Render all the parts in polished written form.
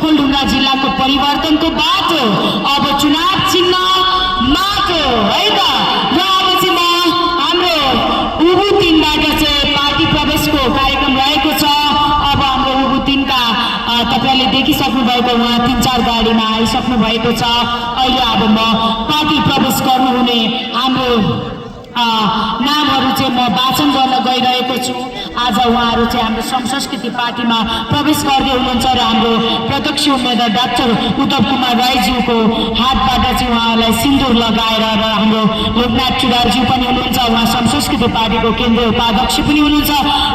ओखलढुङ्गा जिल्लाको परिवर्तनको बाटो अब चुनाव चिन्ह माटो है त। र अब चाहिँ म हाम्रो उबु 3 बाट चाहिँ पार्टी प्रवेशको कार्यक्रम रहेको छ। अब हाम्रो उबु 3 का तपाईले देखिसक्नु भएको उहाँ 3-4 गाडीमा आइसक्नु भएको छ। अहिले अब म पार्टी प्रवेश गर्नुहुने हाम्रो नामहरू चाहिँ म वाचन गर्न गइरहेको छु। आज उहाँहरू चाहिँ हाम्रो श्रम संस्कृति पार्टीमा प्रवेश गर्दै हुनुहुन्छ र हाम्रो प्रत्यक्ष उम्मेदवार डाक्टर उत्तम कुमार राईज्यूको हातबाट चाहिँ उहाँलाई सिन्दुर लगाएर र हाम्रो लोकनाथ चुडारज्यू पनि हुनुहुन्छ, उहाँ श्रम संस्कृति पार्टीको केन्द्रीय उपाध्यक्ष पनि हुनुहुन्छ।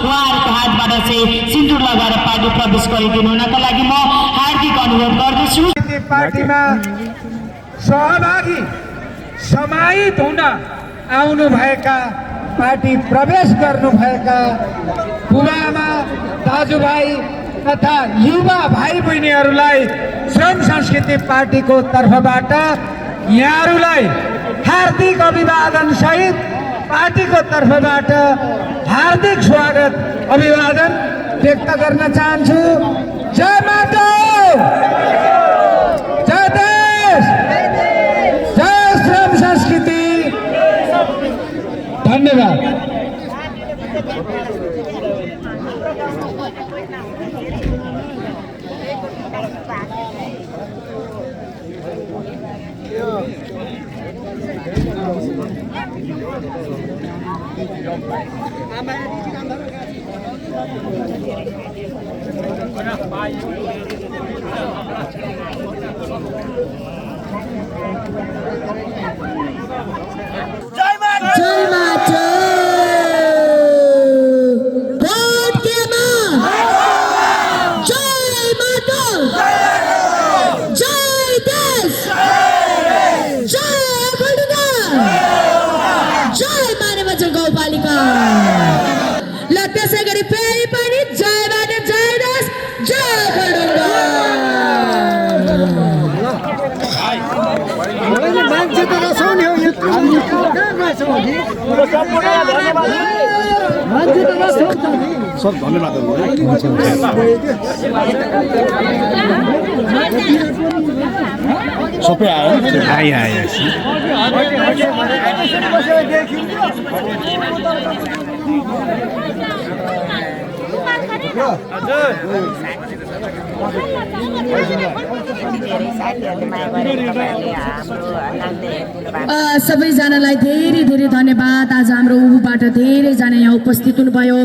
उहाँहरूको हातबाट चाहिँ सिन्दुर लगाएर पार्टी प्रवेश गरिदिनु हुनका लागि म हार्दिक अनुरोध गर्दछु। पार्टीमा सहभागी समाहित हुन आउनुभएका पार्टी प्रवेश गर्नुभएका बुबाआमा दाजुभाइ तथा युवा भाइ बहिनीहरूलाई श्रम संस्कृति पार्टीको तर्फबाट यहाँहरूलाई हार्दिक अभिवादन सहित पार्टीको तर्फबाट हार्दिक स्वागत अभिवादन व्यक्त गर्न चाहन्छु। जय माता, जय देश, जय श्रम संस्कृति। धन्यवाद। जय माता, भोट के मां, जय माता, जय देश, जय ओखलढुङ्गा, जय मानवञ्चल गाउँपालिका। ल त्यसै गरी फेरि पनि जय माता, जय देश, जय ओखलढुङ्गा। मान्छे त रसाउने हो यो सब धन्यवाद। सबै आयो सबैजनालाई धेरै धेरै धन्यवाद। आज हाम्रो उबुबाट धेरैजना यहाँ उपस्थित हुनुभयो।